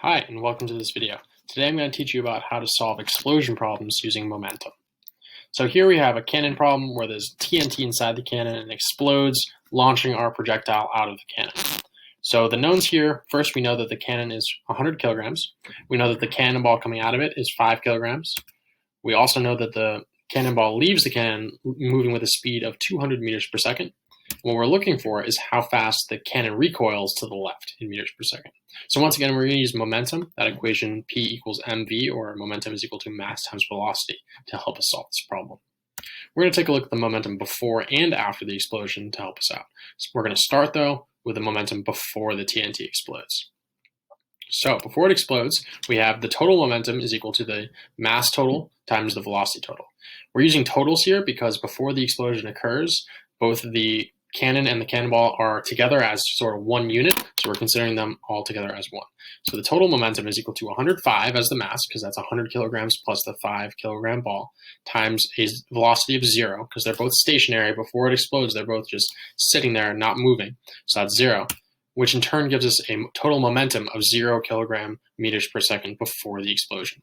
Hi, and welcome to this video. Today I'm going to teach you about how to solve explosion problems using momentum. So here we have a cannon problem where there's TNT inside the cannon and explodes, launching our projectile out of the cannon. So the knowns here, first we know that the cannon is 100 kilograms. We know that the cannonball coming out of it is 5 kilograms. We also know that the cannonball leaves the cannon moving with a speed of 200 meters per second. What we're looking for is how fast the cannon recoils to the left in meters per second. So once again, we're going to use momentum, that equation P equals mv, or momentum is equal to mass times velocity, to help us solve this problem. We're going to take a look at the momentum before and after the explosion to help us out. So we're going to start, though, with the momentum before the TNT explodes. So before it explodes, we have the total momentum is equal to the mass total times the velocity total. We're using totals here because before the explosion occurs, both the cannon and the cannonball are together as sort of one unit, so we're considering them all together as one. So the total momentum is equal to 105 as the mass, because that's 100 kilograms plus the 5 kilogram ball, times a velocity of 0, because they're both stationary. Before it explodes, they're both just sitting there and not moving, so that's 0, which in turn gives us a total momentum of 0 kilogram meters per second before the explosion.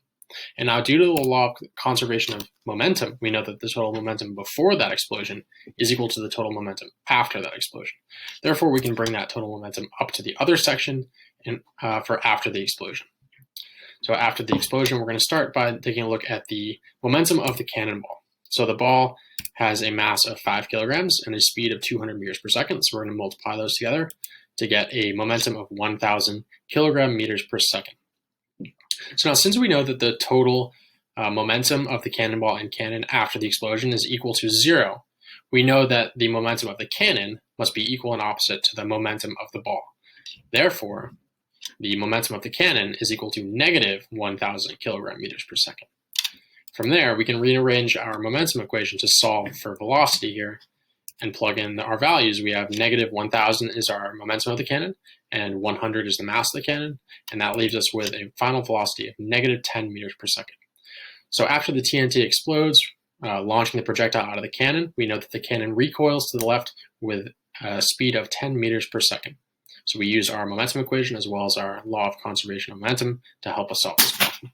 And now, due to the law of conservation of momentum, we know that the total momentum before that explosion is equal to the total momentum after that explosion. Therefore, we can bring that total momentum up to the other section for after the explosion. So after the explosion, we're going to start by taking a look at the momentum of the cannonball. So the ball has a mass of 5 kilograms and a speed of 200 meters per second. So we're going to multiply those together to get a momentum of 1,000 kilogram meters per second. So now, since we know that the total momentum of the cannonball and cannon after the explosion is equal to 0, we know that the momentum of the cannon must be equal and opposite to the momentum of the ball. Therefore, the momentum of the cannon is equal to negative 1,000 kilogram meters per second. From there, we can rearrange our momentum equation to solve for velocity here and plug in our values. We have negative 1,000 is our momentum of the cannon, and 100 is the mass of the cannon, and that leaves us with a final velocity of negative 10 meters per second. So after the TNT explodes, launching the projectile out of the cannon, we know that the cannon recoils to the left with a speed of 10 meters per second. So we use our momentum equation as well as our law of conservation of momentum to help us solve this problem.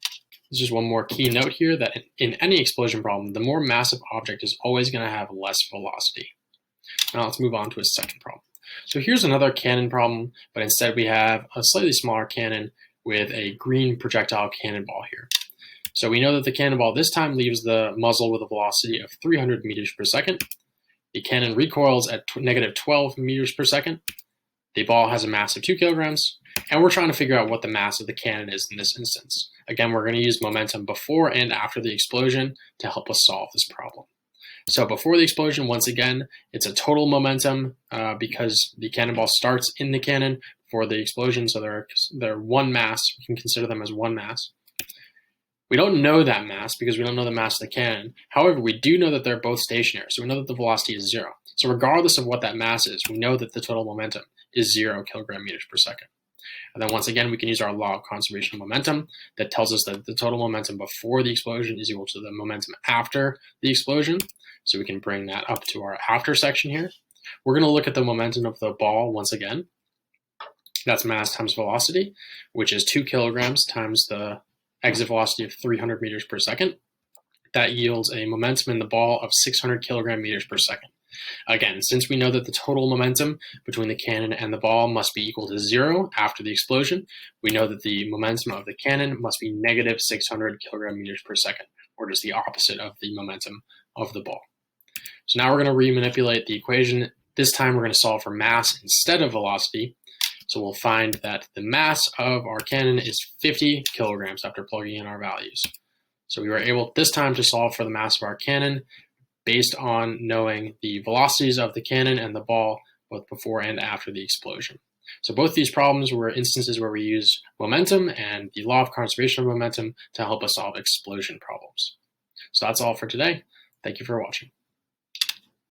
There's just one more key note here, that in any explosion problem, the more massive object is always going to have less velocity. Now let's move on to a second problem. So here's another cannon problem, but instead we have a slightly smaller cannon with a green projectile cannonball here. So we know that the cannonball this time leaves the muzzle with a velocity of 300 meters per second. The cannon recoils at negative 12 meters per second. The ball has a mass of 2 kilograms, and we're trying to figure out what the mass of the cannon is in this instance. Again, we're going to use momentum before and after the explosion to help us solve this problem. So before the explosion, once again, it's a total momentum because the cannonball starts in the cannon for the explosion, so they're one mass. We can consider them as one mass. We don't know that mass because we don't know the mass of the cannon. However, we do know that they're both stationary, so we know that the velocity is 0. So regardless of what that mass is, we know that the total momentum is 0 kilogram meters per second. And then once again, we can use our law of conservation of momentum that tells us that the total momentum before the explosion is equal to the momentum after the explosion. So we can bring that up to our after section here. We're going to look at the momentum of the ball once again. That's mass times velocity, which is 2 kilograms times the exit velocity of 300 meters per second. That yields a momentum in the ball of 600 kilogram meters per second. Again, since we know that the total momentum between the cannon and the ball must be equal to 0 after the explosion, we know that the momentum of the cannon must be negative 600 kilogram meters per second, or just the opposite of the momentum of the ball. So now we're going to remanipulate the equation. This time we're going to solve for mass instead of velocity. So we'll find that the mass of our cannon is 50 kilograms after plugging in our values. So we were able this time to solve for the mass of our cannon based on knowing the velocities of the cannon and the ball both before and after the explosion. So both these problems were instances where we used momentum and the law of conservation of momentum to help us solve explosion problems. So that's all for today. Thank you for watching.